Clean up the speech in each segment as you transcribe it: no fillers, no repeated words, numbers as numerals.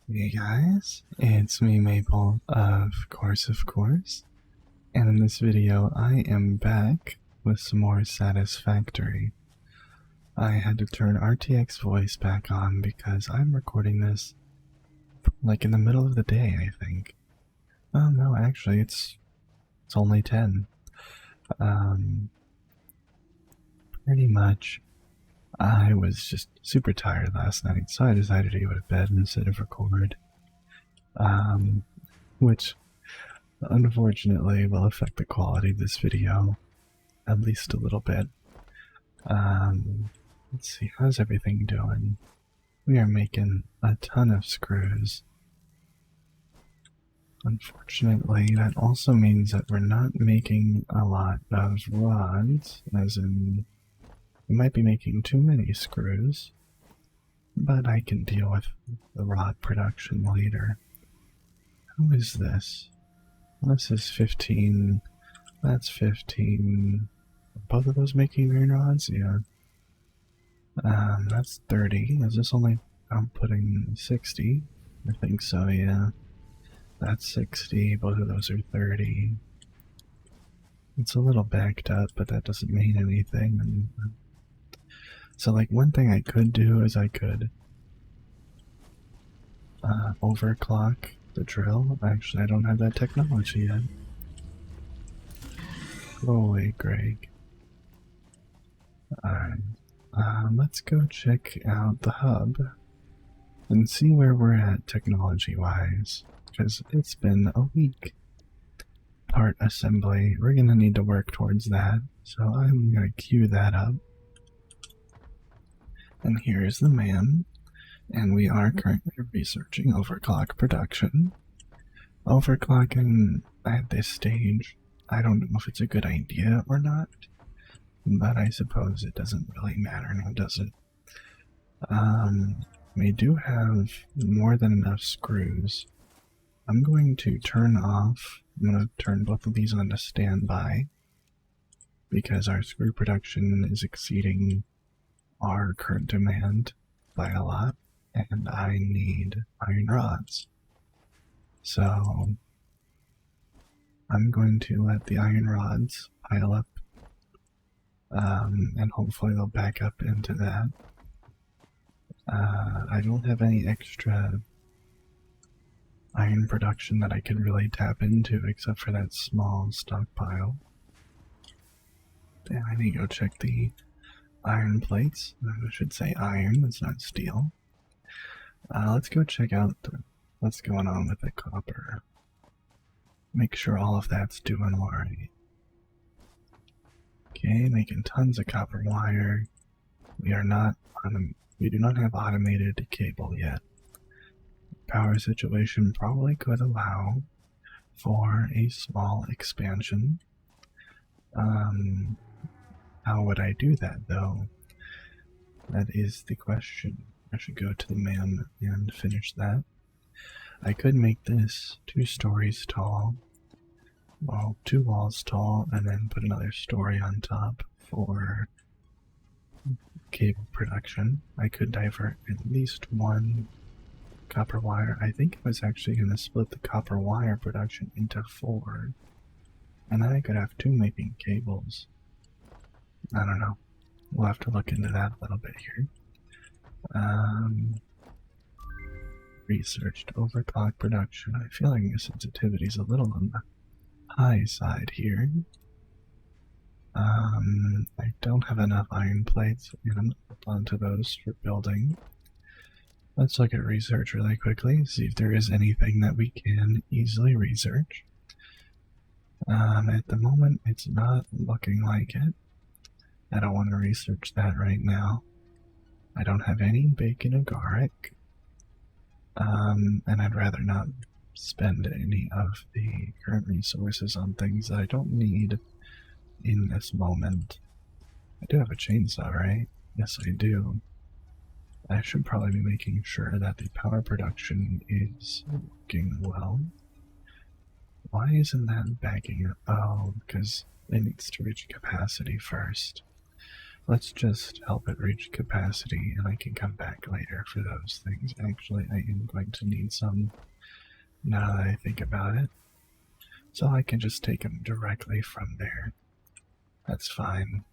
Hey guys, it's me Maple, of course, and in this video I am back with some more Satisfactory. I had to turn RTX voice back on because I'm recording this like in the middle of the day, I think. Oh no, actually it's only 10. Um, Pretty much I was just super tired last night, so I decided to go to bed instead of record. Um, which unfortunately will affect the quality of this video at least a little bit. Let's see, how's everything doing? We are making a ton of screws. Unfortunately, that also means that we're not making a lot of rods, as in, we might be making too many screws, but I can deal with the rod production later. How is this? This is 15, that's 15. Both of those making iron rods? Yeah. That's 30. Is this only outputting 60? I think so, yeah. That's 60. Both of those are 30. It's a little backed up, but that doesn't mean anything. So, like, one thing I could do is I could overclock the drill. Actually, I don't have that technology yet. Go away, Greg. Alright. Let's go check out the hub and see where we're at technology-wise, because it's been a week. Part assembly, we're gonna need to work towards that, so I'm gonna queue that up. And here's the man, and we are currently researching overclock production. Overclocking at this stage, I don't know if it's a good idea or not, but I suppose it doesn't really matter now, does it? We do have more than enough screws. I'm going to turn both of these on to standby because our screw production is exceeding our current demand by a lot, and I need iron rods. So I'm going to let the iron rods pile up, and hopefully they'll back up into that. I don't have any extra iron production that I can really tap into except for that small stockpile. Damn, I need to go check the iron plates. I should say iron, that's not steel. Let's go check out what's going on with the copper. Make sure all of that's doing alright. Okay, making tons of copper wire. We do not have automated cable yet. Power situation probably could allow for a small expansion. How would I do that though? That is the question. I should go to the man and finish that. I could make this 2 stories tall, well, 2 walls tall, and then put another story on top for cable production. I could divert at least 1 copper wire. I think I was actually going to split the copper wire production into 4, and then I could have 2 making cables. I don't know. We'll have to look into that a little bit here. Researched overclock production. I feel like the sensitivity is a little on the high side here. I don't have enough iron plates, and I'm gonna hold on to those for building. Let's look at research really quickly, see if there is anything that we can easily research. At the moment, it's not looking like it. I don't want to research that right now. I don't have any bacon agaric. And I'd rather not spend any of the current resources on things that I don't need in this moment. I do have a chainsaw, right? Yes, I do. I should probably be making sure that the power production is working well. Why isn't that backing up? Oh, because it needs to reach capacity first. Let's just help it reach capacity, and I can come back later for those things. Actually, I am going to need some now that I think about it. So I can just take them directly from there. That's fine.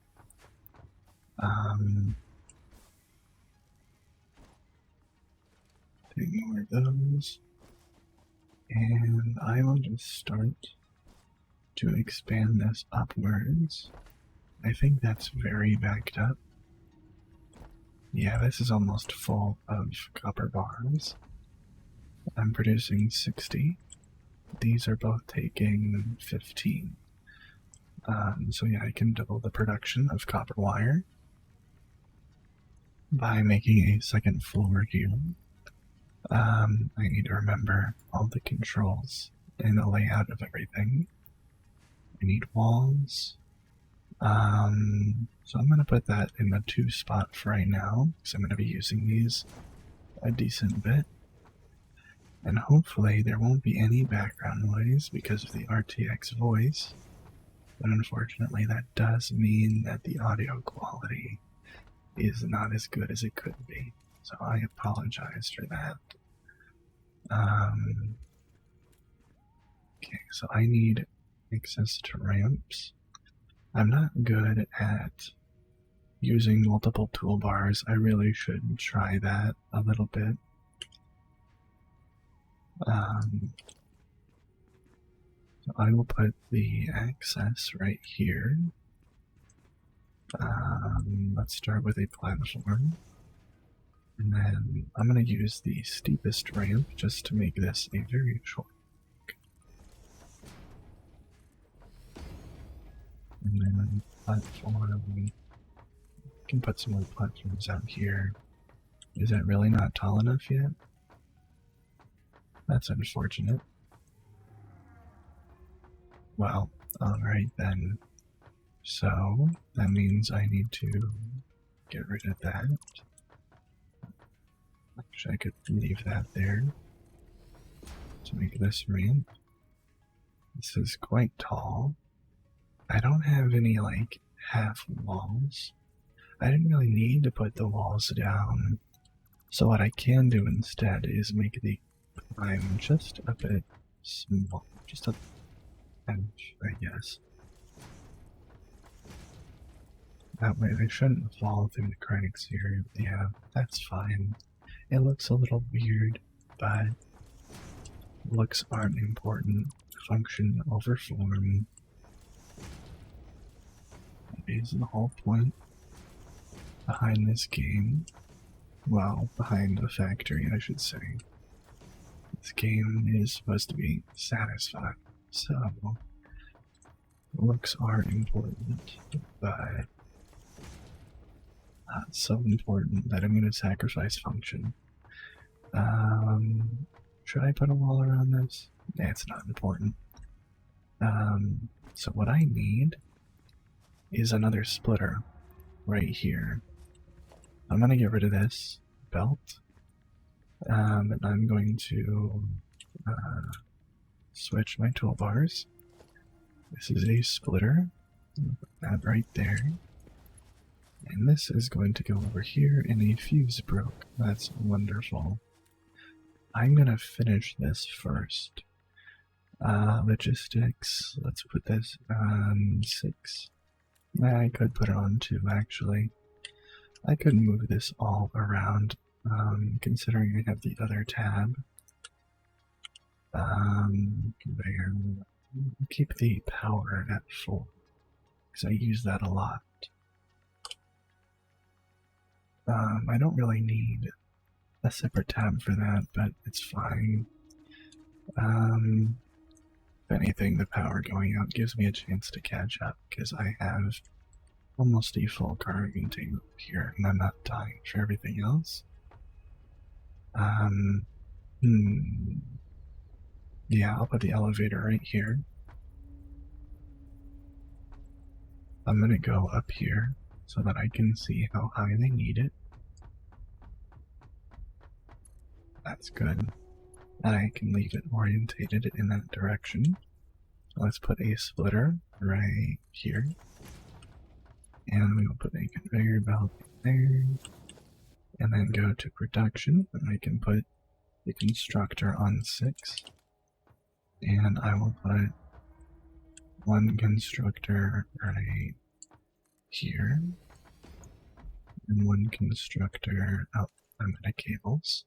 Take more of those. And I will just start to expand this upwards. I think that's very backed up. Yeah, this is almost full of copper bars. I'm producing 60. These are both taking 15. So yeah, I can double the production of copper wire by making a second floor here. I need to remember all the controls and the layout of everything. I need walls. So I'm going to put that in the 2 spot for right now, because I'm going to be using these a decent bit. And hopefully there won't be any background noise because of the RTX voice. But unfortunately that does mean that the audio quality is not as good as it could be. So I apologize for that. Okay, so I need access to ramps. I'm not good at using multiple toolbars. I really should try that a little bit. So I will put the access right here. Let's start with a platform. And then I'm going to use the steepest ramp just to make this a very short walk. And then platform. We can put some more platforms out here. Is that really not tall enough yet? That's unfortunate. Well, alright then. So, that means I need to get rid of that. Actually, I could leave that there to make this ramp. This is quite tall. I don't have any, like, half walls. I didn't really need to put the walls down. So what I can do instead is make the climb just a bit small. Just a inch, I guess. That way they shouldn't fall through the cracks here. Yeah, that's fine. It looks a little weird, but looks aren't important. Function over form. That is the whole point behind this game. Well, behind the factory, I should say. This game is supposed to be satisfying, so looks are important, but not so important that I'm going to sacrifice function. Should I put a wall around this? Nah, it's not important. So what I need is another splitter right here. I'm going to get rid of this belt. And I'm going to switch my toolbars. This is a splitter. Put that right there. And this is going to go over here, and a fuse broke. That's wonderful. I'm going to finish this first. Logistics, let's put this on 6. I could put it on 2, actually. I could move this all around, considering I have the other tab. Conveyor. Keep the power at 4, because I use that a lot. I don't really need a separate tab for that, but it's fine. If anything, the power going out gives me a chance to catch up, because I have almost a full cargo tank here, and I'm not dying for everything else. Yeah, I'll put the elevator right here. I'm gonna go up here so that I can see how high they need it. That's good. And I can leave it orientated in that direction. Let's put a splitter right here. And we will put a conveyor belt there. And then go to production, and I can put the constructor on 6. And I will put one constructor right here, and one constructor out on the cables.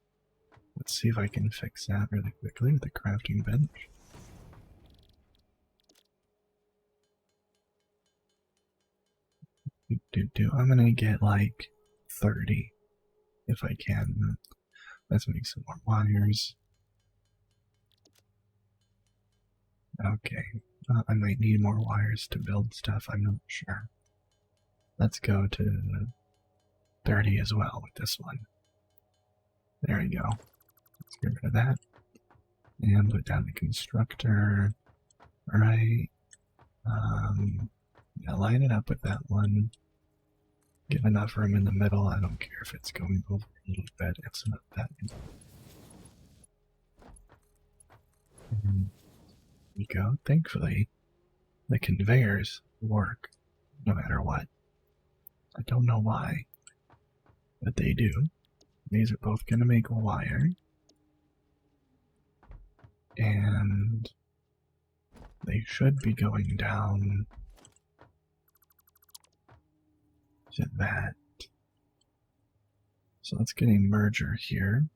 Let's see if I can fix that really quickly with the crafting bench. I'm gonna get like 30 if I can. Let's make some more wires. Okay, I might need more wires to build stuff, I'm not sure. Let's go to 30 as well with this one. There we go. Let's get rid of that. And put down the constructor. Right. Yeah, line it up with that one. Give enough room in the middle. I don't care if it's going over a little bit. It's not that big. And there we go. Thankfully, the conveyors work no matter what. I don't know why, but they do. These are both going to make wire. And they should be going down to that. So let's get a merger here.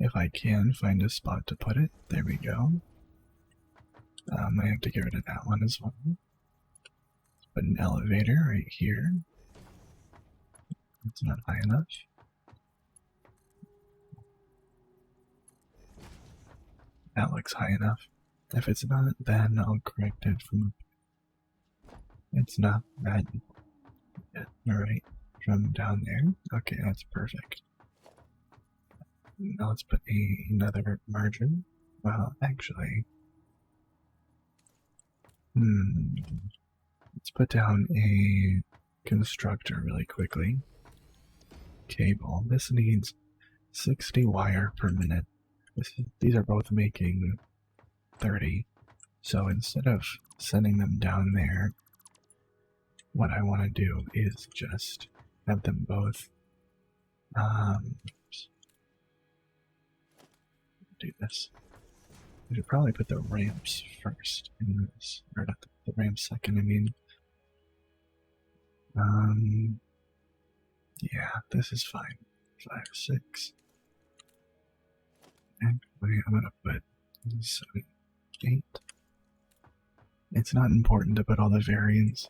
If I can find a spot to put it, there we go. I have to get rid of that one as well. Let's put an elevator right here. It's not high enough. That looks high enough. If it's not, then I'll correct it from. It's not that yet. Alright, from down there. Okay, that's perfect. Now let's put another margin. Well, actually, let's put down a constructor really quickly. Cable. This needs 60 wire per minute. These are both making 30. So instead of sending them down there, what I want to do is just have them both do this. I should probably put the ramps first in this, or not the ramps second, I mean. Yeah, this is fine. 5, 6. Actually, I'm gonna put 7, 8. It's not important to put all the variants.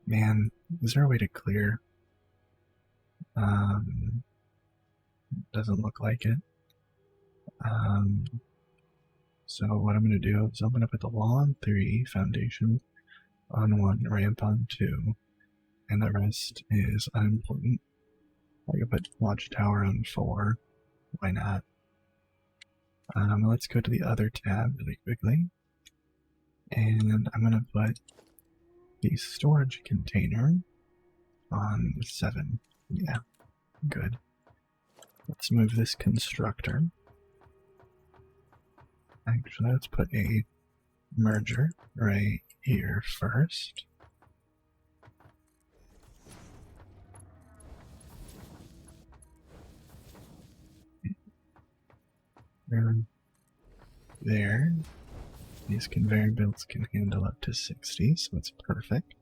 Man, is there a way to clear? Doesn't look like it. So what I'm gonna do is I'm gonna put the wall on 3, foundation on 1, ramp on 2, and the rest is unimportant. I can put watchtower on 4. Why not? Let's go to the other tab really quickly. And I'm gonna put the storage container on 7. Yeah, good. Let's move this constructor. Actually, let's put a merger right here first. There. These conveyor belts can handle up to 60, so it's perfect.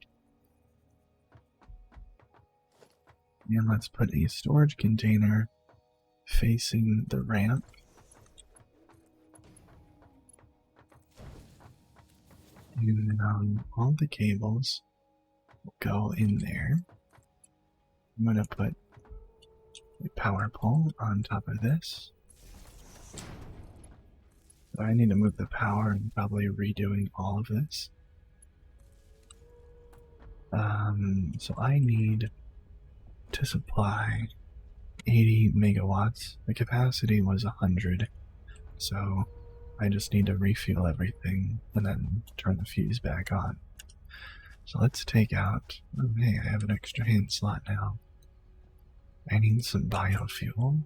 And let's put a storage container facing the ramp. And all the cables will go in there. I'm going to put a power pole on top of this. So I need to move the power and probably redoing all of this. So I need to supply 80 megawatts. The capacity was 100, so I just need to refuel everything and then turn the fuse back on. So let's take out. Oh, hey, I have an extra hand slot now. I need some biofuel.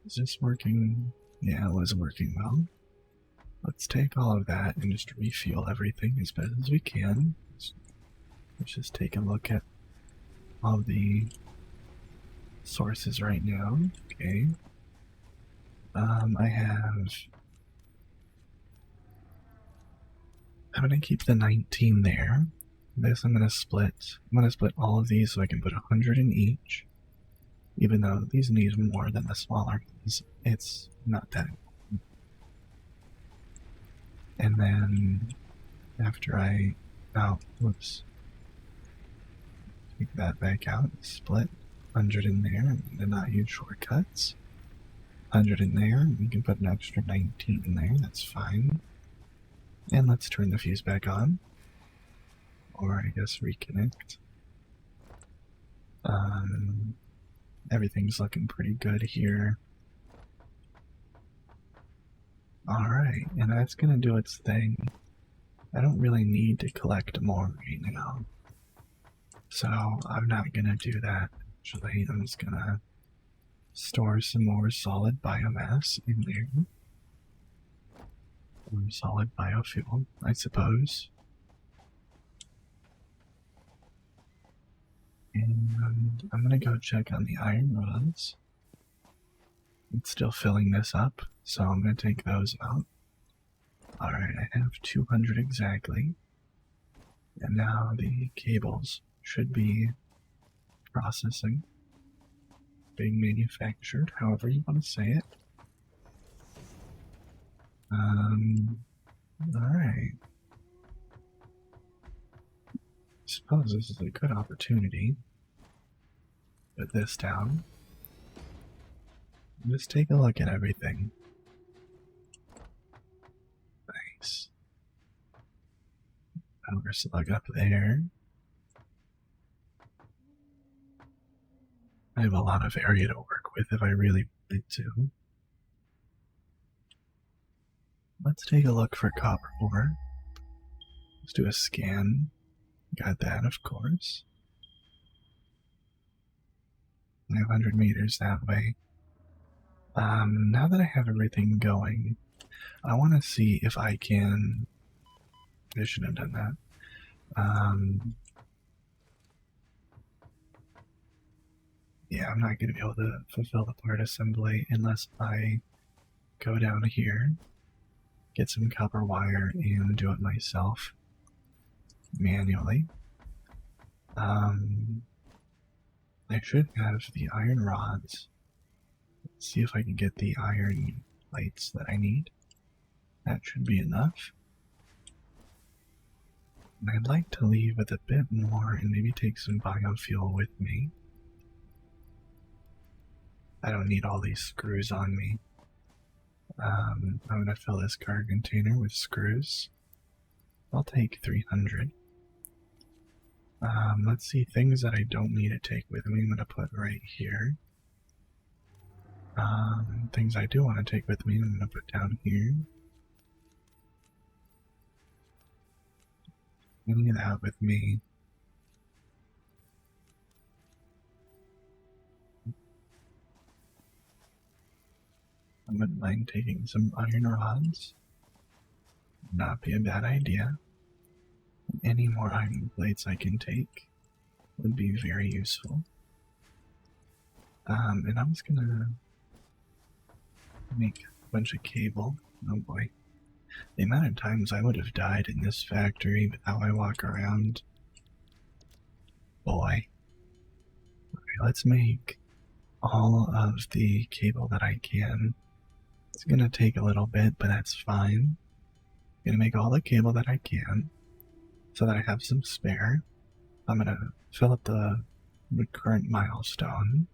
Is this working? Yeah, it was working well. Let's take all of that and just refuel everything as best as we can. Let's just take a look at all the sources right now. Okay. I'm gonna keep the 19 there. This I'm gonna split. I'm gonna split all of these so I can put 100 in each. Even though these need more than the smaller ones, it's not that important. And then after whoops. Take that back out, split 100 in there, and not use shortcuts. 100 in there, we can put an extra 19 in there, that's fine. And let's turn the fuse back on. Or I guess reconnect. Everything's looking pretty good here. Alright, and that's gonna do its thing. I don't really need to collect more right now. So I'm not gonna do that. Actually, I'm just gonna store some more solid biomass in there. Or solid biofuel, I suppose. And I'm gonna go check on the iron rods. It's still filling this up, so I'm gonna take those out. Alright, I have 200 exactly. And now the cables should be processing, being manufactured, however you want to say it. Alright. I suppose this is a good opportunity. Put this down. Just take a look at everything. Nice. Power slug up there. I have a lot of area to work with if I really wanted to. Let's take a look for copper ore. Let's do a scan. Got that, of course. 500 meters that way. Now that I have everything going, I want to see if I can... I should have done that. Yeah, I'm not going to be able to fulfill the part assembly unless I go down here, get some copper wire, and do it myself manually. I should have the iron rods. Let's see if I can get the iron plates that I need. That should be enough. And I'd like to leave with a bit more and maybe take some biofuel with me. I don't need all these screws on me. I'm going to fill this car container with screws. I'll take 300. Let's see, things that I don't need to take with me, I'm going to put right here. Things I do want to take with me, I'm going to put down here. I need that with me. I wouldn't mind taking some iron rods. Not be a bad idea. Any more iron plates I can take would be very useful. And I'm just gonna make a bunch of cable. Oh boy. The amount of times I would have died in this factory with how I walk around. Boy. Okay, let's make all of the cable that I can. It's gonna take a little bit, but that's fine. I'm gonna make all the cable that I can so that I have some spare. I'm gonna fill up the current milestone,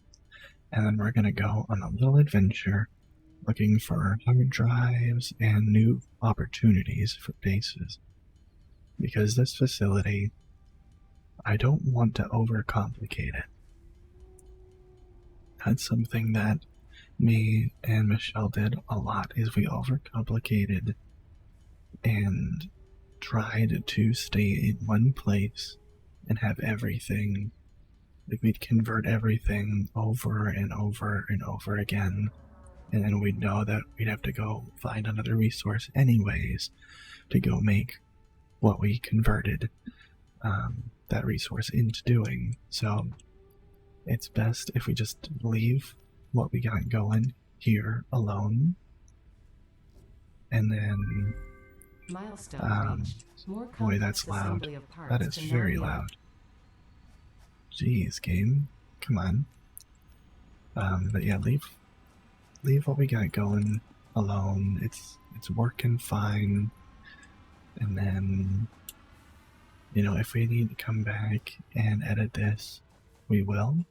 and then we're gonna go on a little adventure looking for hard drives and new opportunities for bases. Because this facility, I don't want to overcomplicate it. That's something that me and Michelle did a lot, is we overcomplicated and tried to stay in one place and have everything. Like, we'd convert everything over and over and over again and then we'd know that we'd have to go find another resource anyways to go make what we converted that resource into doing. So it's best if we just leave what we got going here alone, and then Milestone reached. More boy, that's loud. That is very loud. Jeez, game, come on. But yeah, leave what we got going alone. It's working fine. And then, you know, if we need to come back and edit this, we will.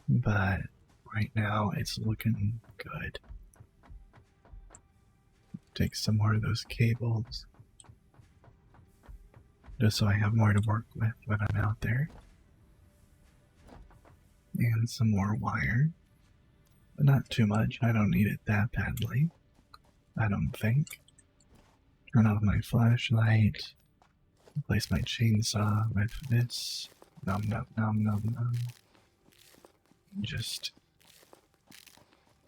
But right now, it's looking good. Take some more of those cables, just so I have more to work with when I'm out there. And some more wire, but not too much. I don't need it that badly, I don't think. Turn off my flashlight, replace my chainsaw with this. Nom nom nom nom nom. Just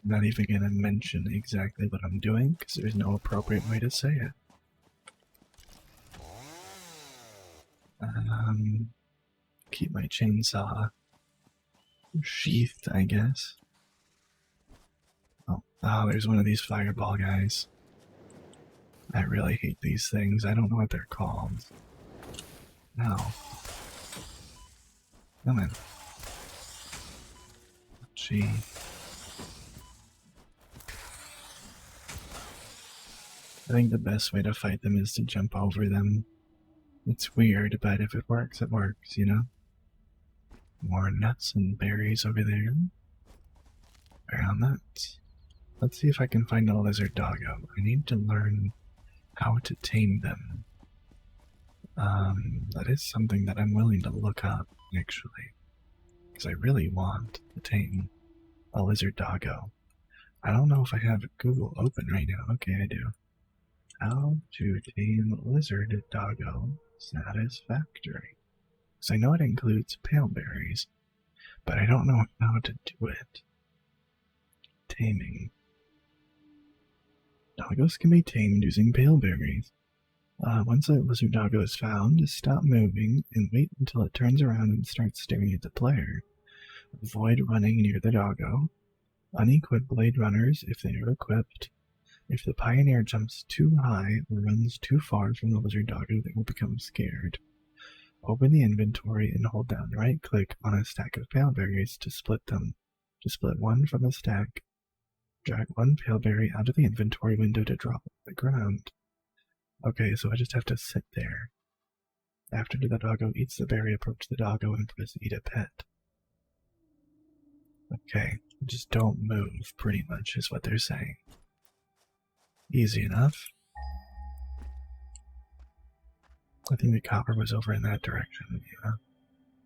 not even gonna mention exactly what I'm doing because there's no appropriate way to say it. Keep my chainsaw sheathed, I guess. Oh, there's one of these fireball guys. I really hate these things. I don't know what they're called. No. Come on. Gee. I think the best way to fight them is to jump over them. It's weird, but if it works, it works, you know? More nuts and berries over there. Brown nuts. Let's see if I can find a lizard doggo. I need to learn how to tame them. That is something that I'm willing to look up, actually. Because I really want to tame a lizard doggo. I don't know if I have Google open right now. Okay, I do. How to tame lizard doggo satisfactory. Because I know it includes pale berries, but I don't know how to do it. Taming. Doggos can be tamed using pale berries. Once a lizard doggo is found, stop moving and wait until it turns around and starts staring at the player. Avoid running near the doggo. Unequip blade runners if they are equipped. If the pioneer jumps too high or runs too far from the lizard doggo, they will become scared. Open the inventory and hold down right-click on a stack of pale berries to split them. To split one from a stack, drag one pale berry out of the inventory window to drop on the ground. Okay, so I just have to sit there. After the doggo eats the berry, approach the doggo and press eat a pet. Okay, just don't move, pretty much, is what they're saying. Easy enough. I think the copper was over in that direction, yeah.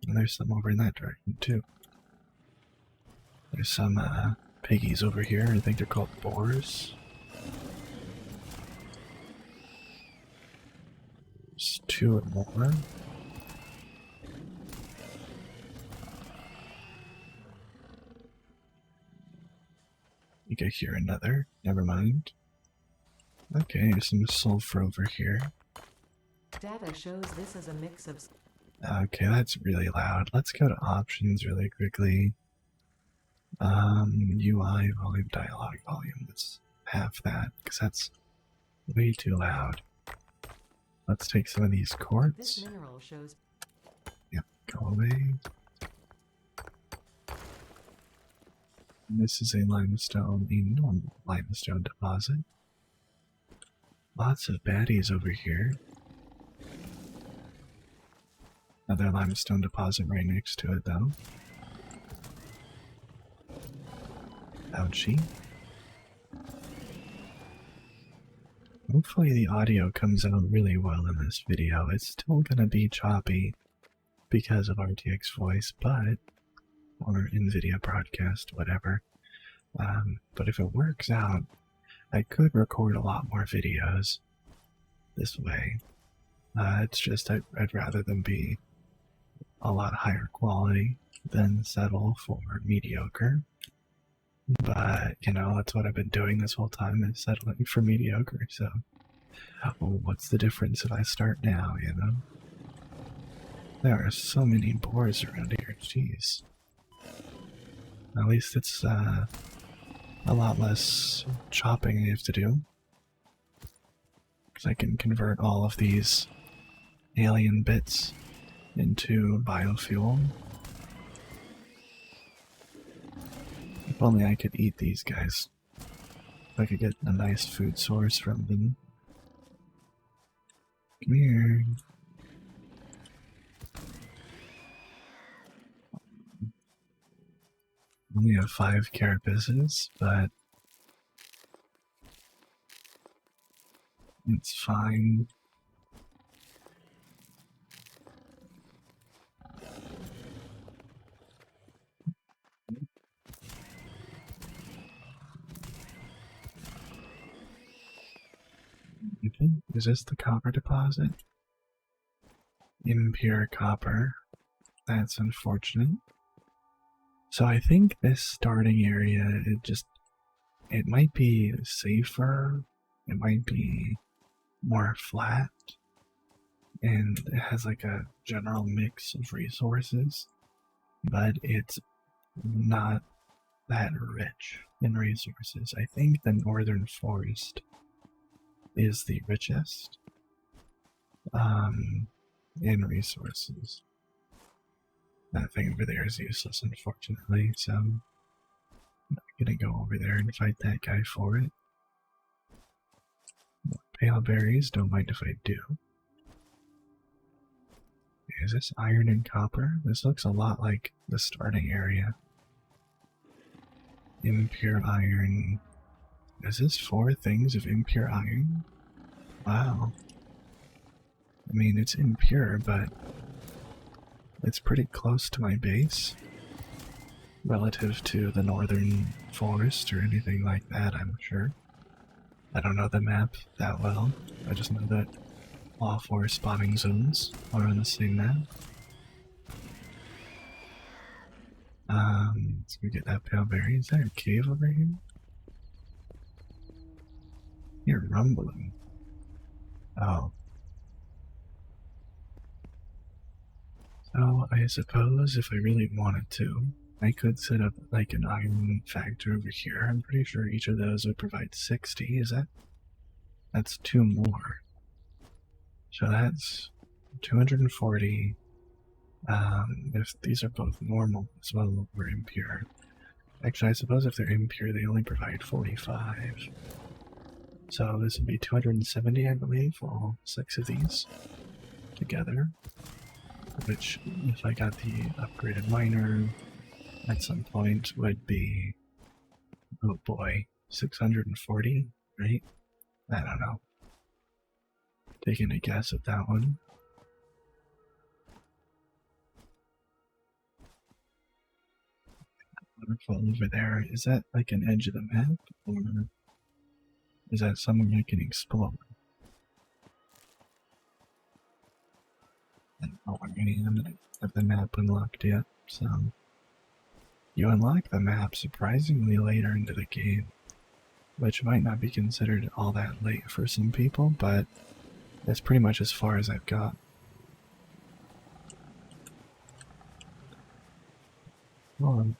And there's some over in that direction, too. There's some, piggies over here. I think they're called boars. There's two or more. You can hear another. Never mind. Okay, there's some sulfur over here. Data shows this is a mix of... Okay, that's really loud. Let's go to options really quickly. UI, volume, dialogue, volume. Let's half that, because that's way too loud. Let's take some of these quartz. This mineral shows... Yep, go away. This is a limestone, a normal limestone deposit. Lots of baddies over here. Another limestone deposit right next to it, though. Ouchie. Hopefully the audio comes out really well in this video. It's still gonna be choppy because of RTX voice, but... or NVIDIA broadcast, whatever. But if it works out, I could record a lot more videos this way. It's just I'd rather them be a lot higher quality than settle for mediocre. But, you know, that's what I've been doing this whole time is settling for mediocre, so well, what's the difference if I start now, you know? There are so many boars around here, jeez. At least it's a lot less chopping I have to do. Because I can convert all of these alien bits into biofuel. If only I could eat these guys. If I could get a nice food source from them. Come here. Only have 5 carapaces, but it's fine. Okay, is this the copper deposit? Impure copper. That's unfortunate. So I think this starting area, it might be safer, it might be more flat, and it has like a general mix of resources, but it's not that rich in resources. I think the northern forest is the richest in resources. That thing over there is useless, unfortunately, so I'm not gonna go over there and fight that guy for it. Pale berries, don't mind if I do. Is this iron and copper? This looks a lot like the starting area. Impure iron. Is this 4 things of impure iron? Wow. I mean, it's impure, but it's pretty close to my base relative to the northern forest or anything like that, I'm sure. I don't know the map that well. I just know that all 4 spawning zones are on the same map. So we get that pale berry. Is there a cave over here? You're rumbling. Oh. So I suppose if I really wanted to, I could set up like an iron factory over here. I'm pretty sure each of those would provide 60. Is that? That's 2 more. So that's 240. If these are both normal as well or impure. Actually, I suppose if they're impure, they only provide 45. So this would be 270, I believe, for all 6 of these together. Which, if I got the upgraded miner at some point, would be, oh boy, 640, right? I don't know. Taking a guess at that one. Waterfall over there. Is that like an edge of the map, or is that somewhere I can explore? I haven't have the map unlocked yet, so you unlock the map surprisingly later into the game, which might not be considered all that late for some people, but that's pretty much as far as I've got. Hold on.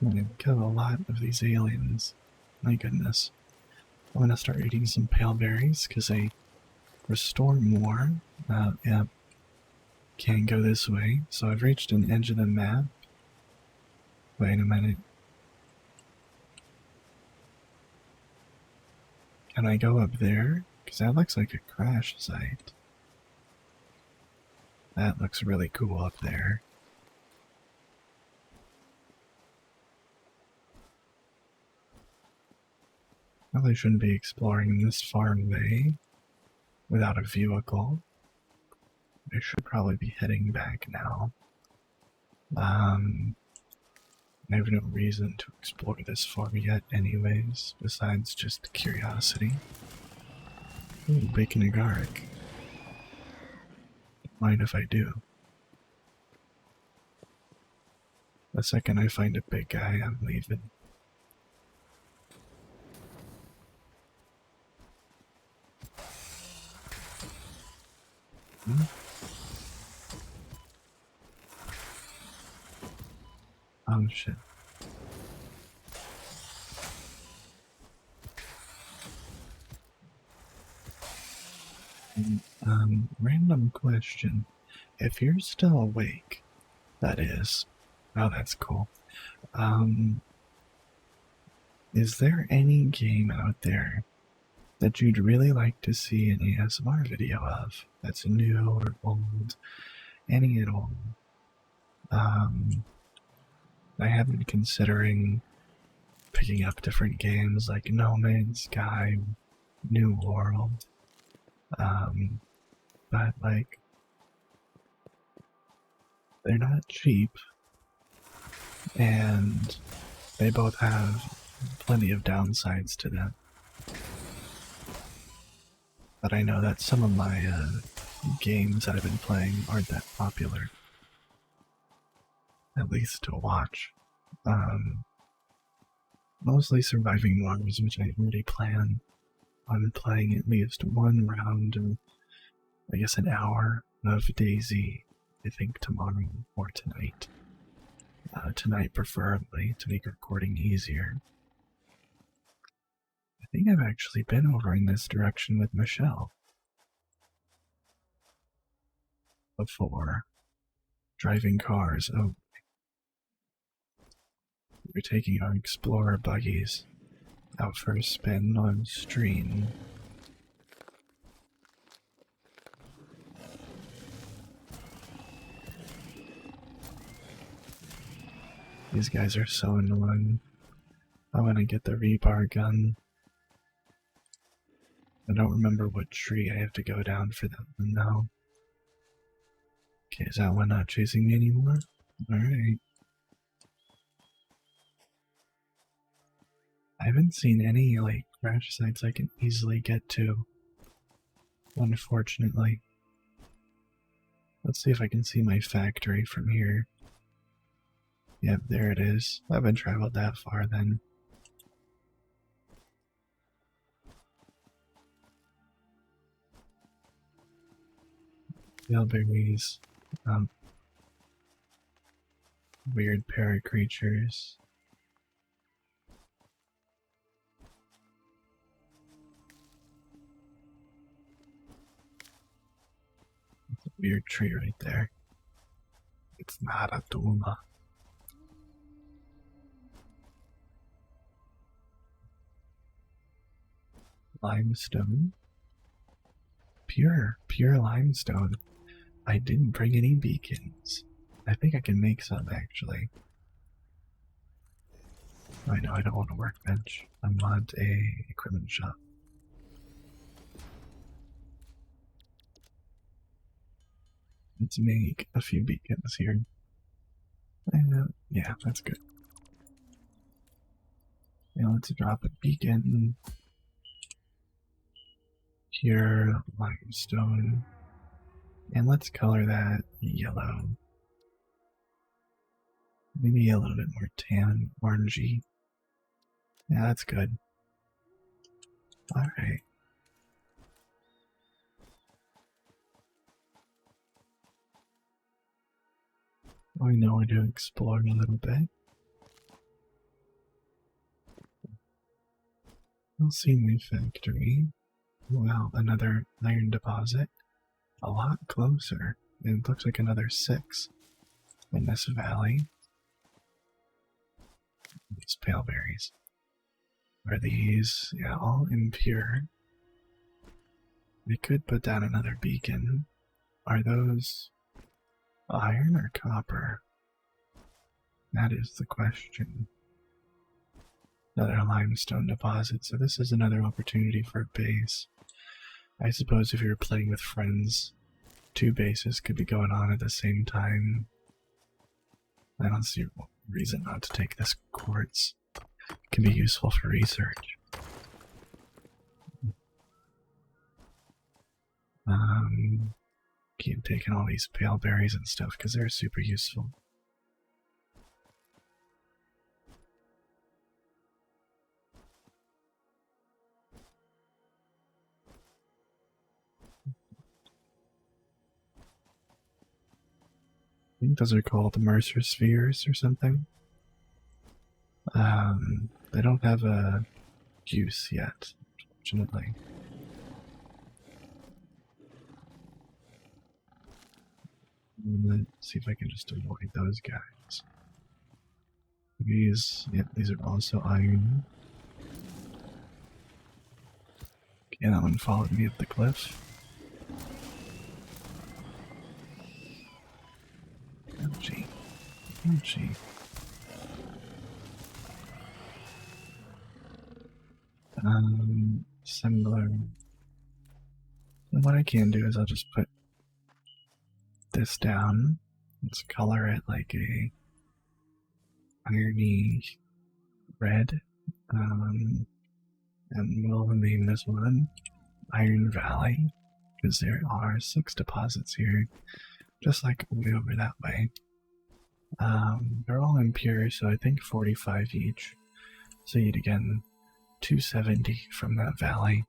I'm gonna kill a lot of these aliens. My goodness. I'm gonna start eating some pale berries because they restore more. Yeah. Can't go this way. So I've reached an edge of the map. Wait a minute. Can I go up there? Because that looks like a crash site. That looks really cool up there. Probably shouldn't be exploring this far away without a vehicle. I should probably be heading back now. I have no reason to explore this far yet anyways, besides just curiosity. Ooh, bacon agaric. Mind if I do? The second I find a big guy, I'm leaving. Hmm? Oh shit. Random question. If you're still awake, that is. Oh, that's cool. Is there any game out there that you'd really like to see an ASMR video of? That's new or old? Any at all? I have been considering picking up different games like No Man's Sky, New World, but like, they're not cheap, and they both have plenty of downsides to them. But I know that some of my games that I've been playing aren't that popular, at least to watch. Mostly Surviving Mars, which I already plan on playing at least one round, or I guess an hour of DayZ, I think tomorrow or tonight. Tonight preferably, to make recording easier. I think I've actually been over in this direction with Michelle before. Driving cars. Oh, we're taking our Explorer buggies out for a spin on stream. These guys are so annoying. I want to get the rebar gun. I don't remember what tree I have to go down for that one now. Okay, is that one not chasing me anymore? Alright. I haven't seen any, like, crash sites I can easily get to. Unfortunately. Let's see if I can see my factory from here. Yep, there it is. I haven't traveled that far then. Bilberries. Weird parrot creatures. It's a weird tree right there. It's not a Duma. Limestone. Pure limestone. I didn't bring any beacons. I think I can make some actually. I know I don't want a workbench. I want a equipment shop. Let's make a few beacons here. Yeah, that's good. Now let's drop a beacon. Pure limestone. And let's color that yellow. Maybe a little bit more tan, orangey. Yeah, that's good. Alright. We know we're to explore a little bit. We'll see my factory. Wow, another iron deposit. A lot closer. It looks like another 6 in this valley. These pale berries. Are these, yeah, all impure? We could put down another beacon. Are those iron or copper? That is the question. Another limestone deposit, so this is another opportunity for a base. I suppose if you're playing with friends, 2 bases could be going on at the same time. I don't see a reason not to take this quartz. It can be useful for research. Keep taking all these pale berries and stuff because they're super useful. I think those are called Mercer spheres or something. They don't have a use yet, unfortunately. Let's see if I can just avoid those guys. These are also iron. Okay, that one followed me up the cliff. Ouchie. Ouchie. Similar. And what I can do is I'll just put this down. Let's color it like a irony red. And we'll name this one Iron Valley, because there are 6 deposits here, just like way over that way. They're all impure, so I think 45 each. So you'd again 270 from that valley.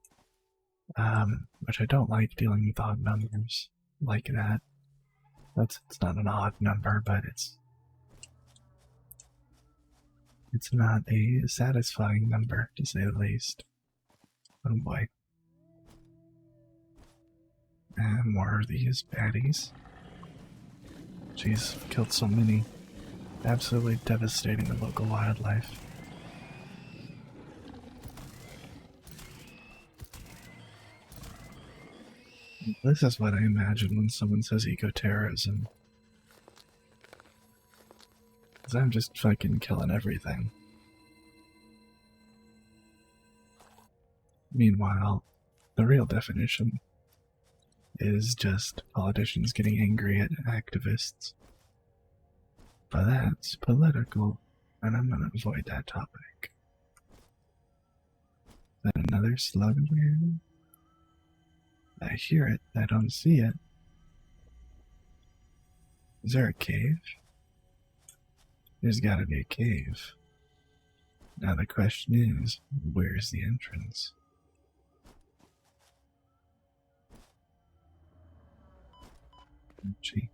Which I don't like dealing with odd numbers like that. It's not an odd number, but it's not a satisfying number, to say the least. Oh boy. And more of these baddies. Jeez, I've killed so many. Absolutely devastating the local wildlife. This is what I imagine when someone says eco-terrorism. 'Cause I'm just fucking killing everything. Meanwhile, the real definition is just politicians getting angry at activists. But that's political, and I'm gonna avoid that topic. Is that another slug over here? I hear it, I don't see it. Is there a cave? There's gotta be a cave. Now the question is, where's the entrance? Gee.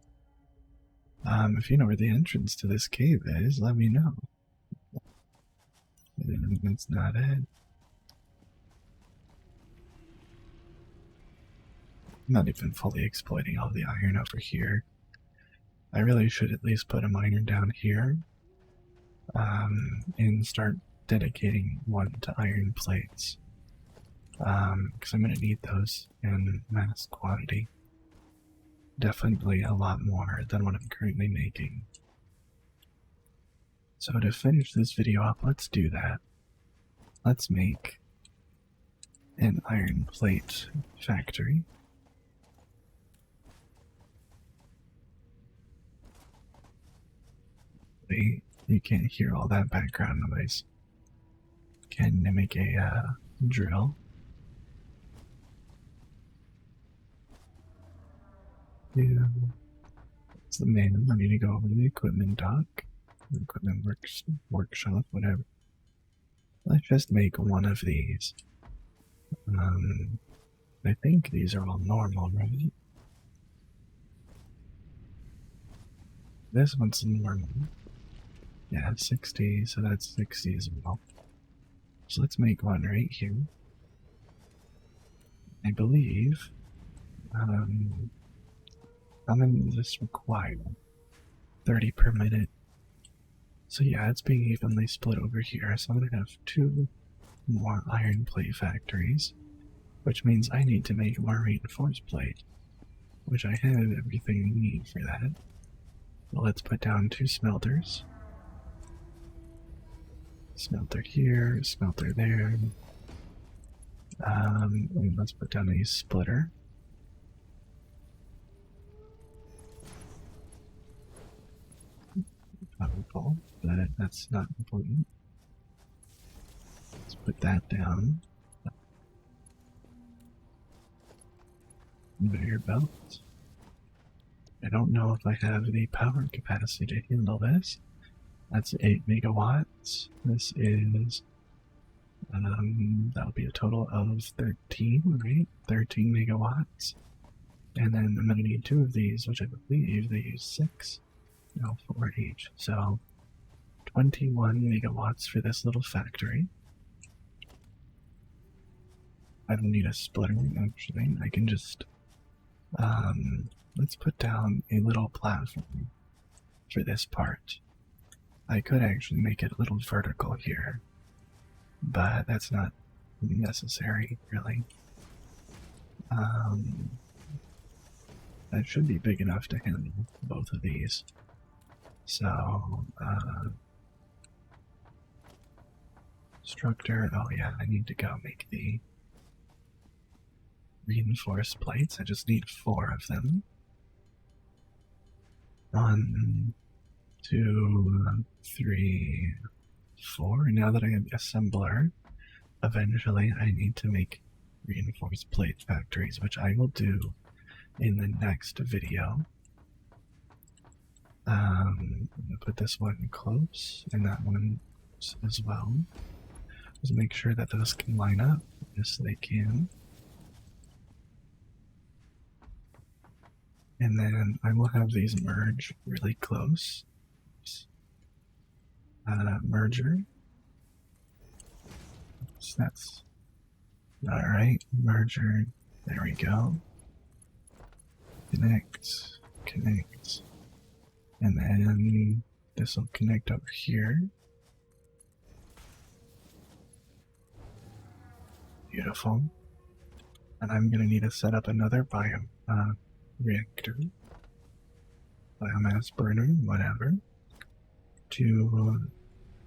If you know where the entrance to this cave is, let me know. That's not it. I'm not even fully exploiting all the iron over here. I really should at least put a miner down here. And start dedicating one to iron plates. Because I'm going to need those in mass quantity. Definitely a lot more than what I'm currently making. So to finish this video up, let's do that. Let's make an iron plate factory. You can't hear all that background noise. Can I make a drill? Yeah. It's the man. I need to go over to the equipment dock. Equipment workshop, whatever. Let's just make one of these. I think these are all normal, right? This one's normal. Yeah, 60, so that's 60 as well. So let's make one right here. I believe, how many does this require? 30 per minute. So yeah, it's being evenly split over here, so I'm gonna have 2 more iron plate factories, which means I need to make more reinforced plate, which I have everything we need for that. Well, let's put down 2 smelters. Smelter here, smelter there. And let's put down a splitter. but that's not important. Let's put that down. Conveyor belt. I don't know if I have the power capacity to handle this. That's 8 megawatts. This is, that'll be a total of 13, right? 13 megawatts. And then I'm gonna need 2 of these, which I believe they use 6. No, 4 each. So 21 megawatts for this little factory. I don't need a splitter, actually. I can just, let's put down a little platform for this part. I could actually make it a little vertical here, but that's not necessary, really. That should be big enough to handle both of these. So, structure, oh yeah, I need to go make the reinforced plates. I just need 4 of them. 1, 2, 3, 4. Now that I have the assembler, eventually I need to make reinforced plate factories, which I will do in the next video. I'm gonna put this one close and that one as well. Just make sure that those can line up. Yes, they can. And then I will have these merge really close. Merger. So that's alright. Merger. There we go. Connect. Connect. And then this will connect over here. Beautiful. And I'm going to need to set up another reactor, biomass burner, whatever, to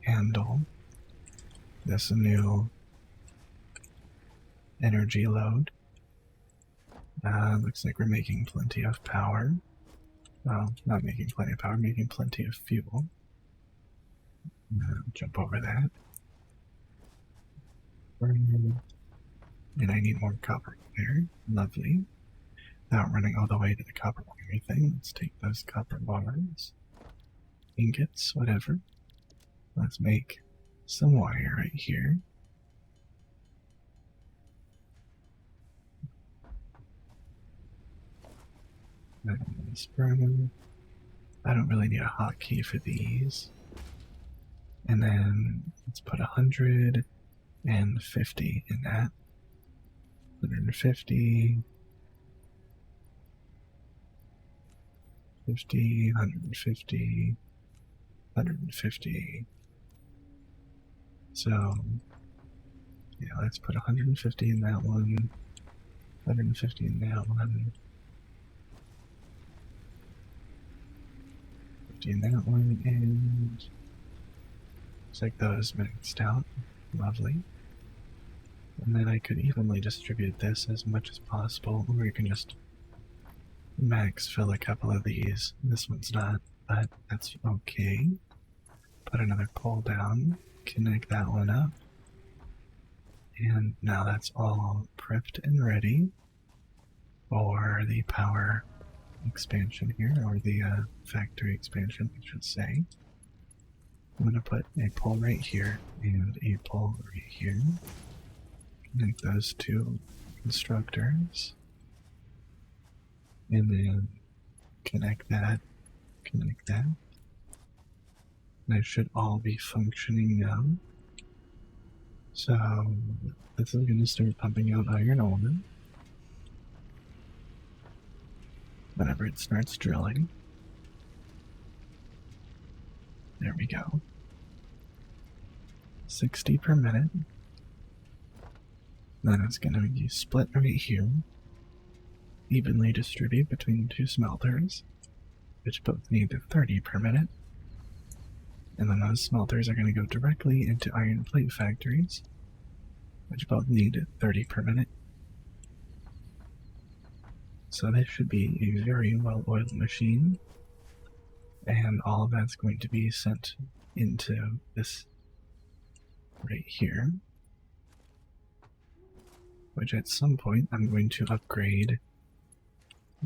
handle this new energy load. Looks like we're making plenty of power. Well, not making plenty of power, making plenty of fuel. Jump over that. And I need more copper there. Lovely. Without running all the way to the copper wire thing, let's take those copper bars, ingots, whatever. Let's make some wire right here. I don't really need a hotkey for these. And then let's put 150 in that. 150. 50, 150, 150. So, yeah, let's put 150 in that one, 150 in that one, 50 in that one, and looks like those maxed out. Lovely. And then I could evenly distribute this as much as possible, or you can just max fill a couple of these. This one's not, but that's okay. Put another pole down, connect that one up, and now that's all prepped and ready for the power expansion here, or the factory expansion, I should say. I'm going to put a pole right here and a pole right here. Connect those 2 constructors. And then connect that, connect that. That should all be functioning now. So this is going to start pumping out iron ore whenever it starts drilling. There we go. 60 per minute. Then it's going to be split right here. Evenly distribute between 2 smelters, which both need 30 per minute. And then those smelters are going to go directly into iron plate factories, which both need 30 per minute. So this should be a very well-oiled machine, and all of that's going to be sent into this right here, which at some point I'm going to upgrade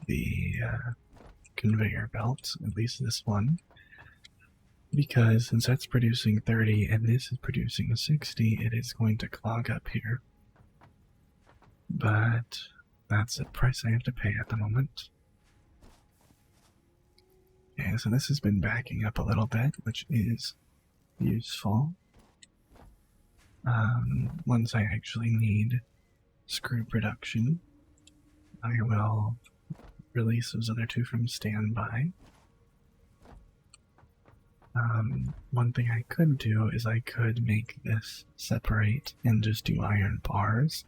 the conveyor belt, at least this one, because since that's producing 30 and this is producing 60, it is going to clog up here. But that's the price I have to pay at the moment. Okay, so this has been backing up a little bit, which is useful. Once I actually need screw production, I will release those other two from standby. One thing I could do is I could make this separate and just do iron bars,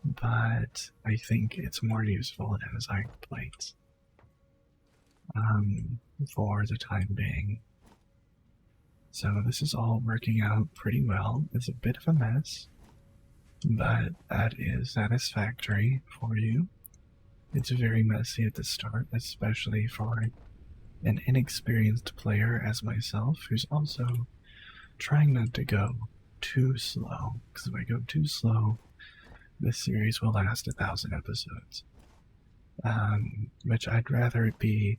but I think it's more useful as iron plates for the time being. So this is all working out pretty well. It's a bit of a mess, but that is satisfactory for you. It's very messy at the start, especially for an inexperienced player as myself, who's also trying not to go too slow, because if I go too slow, this series will last 1,000 episodes. Which I'd rather it be,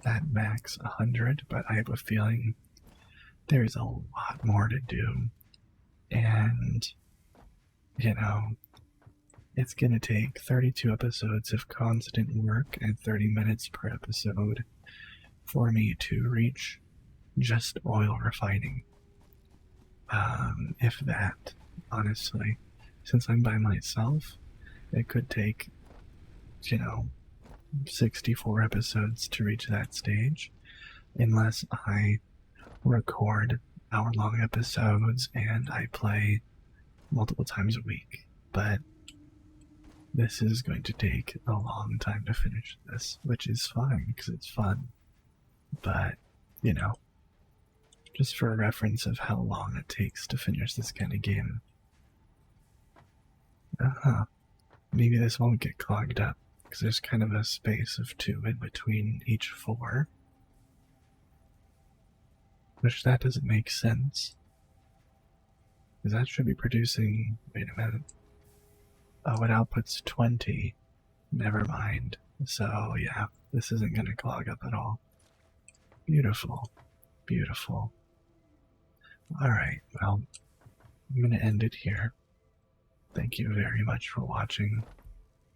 at max 100, but I have a feeling there's a lot more to do. And, it's gonna take 32 episodes of constant work and 30 minutes per episode for me to reach just oil refining. If that, honestly. Since I'm by myself, it could take, 64 episodes to reach that stage, unless I record hour-long episodes and I play multiple times a week. But this is going to take a long time to finish this, which is fine because it's fun. But, just for a reference of how long it takes to finish this kind of game. Maybe this won't get clogged up because there's kind of a space of 2 in between each 4. Which that doesn't make sense. Because that should be producing. Wait a minute. Oh, it outputs 20. Never mind. So, yeah, this isn't going to clog up at all. Beautiful. Beautiful. Alright, well, I'm going to end it here. Thank you very much for watching.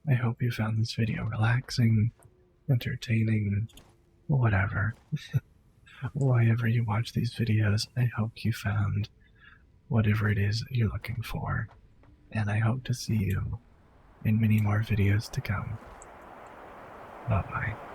I hope you found this video relaxing, entertaining, whatever. Whenever you watch these videos, I hope you found whatever it is that you're looking for. And I hope to see you in many more videos to come. Bye-bye.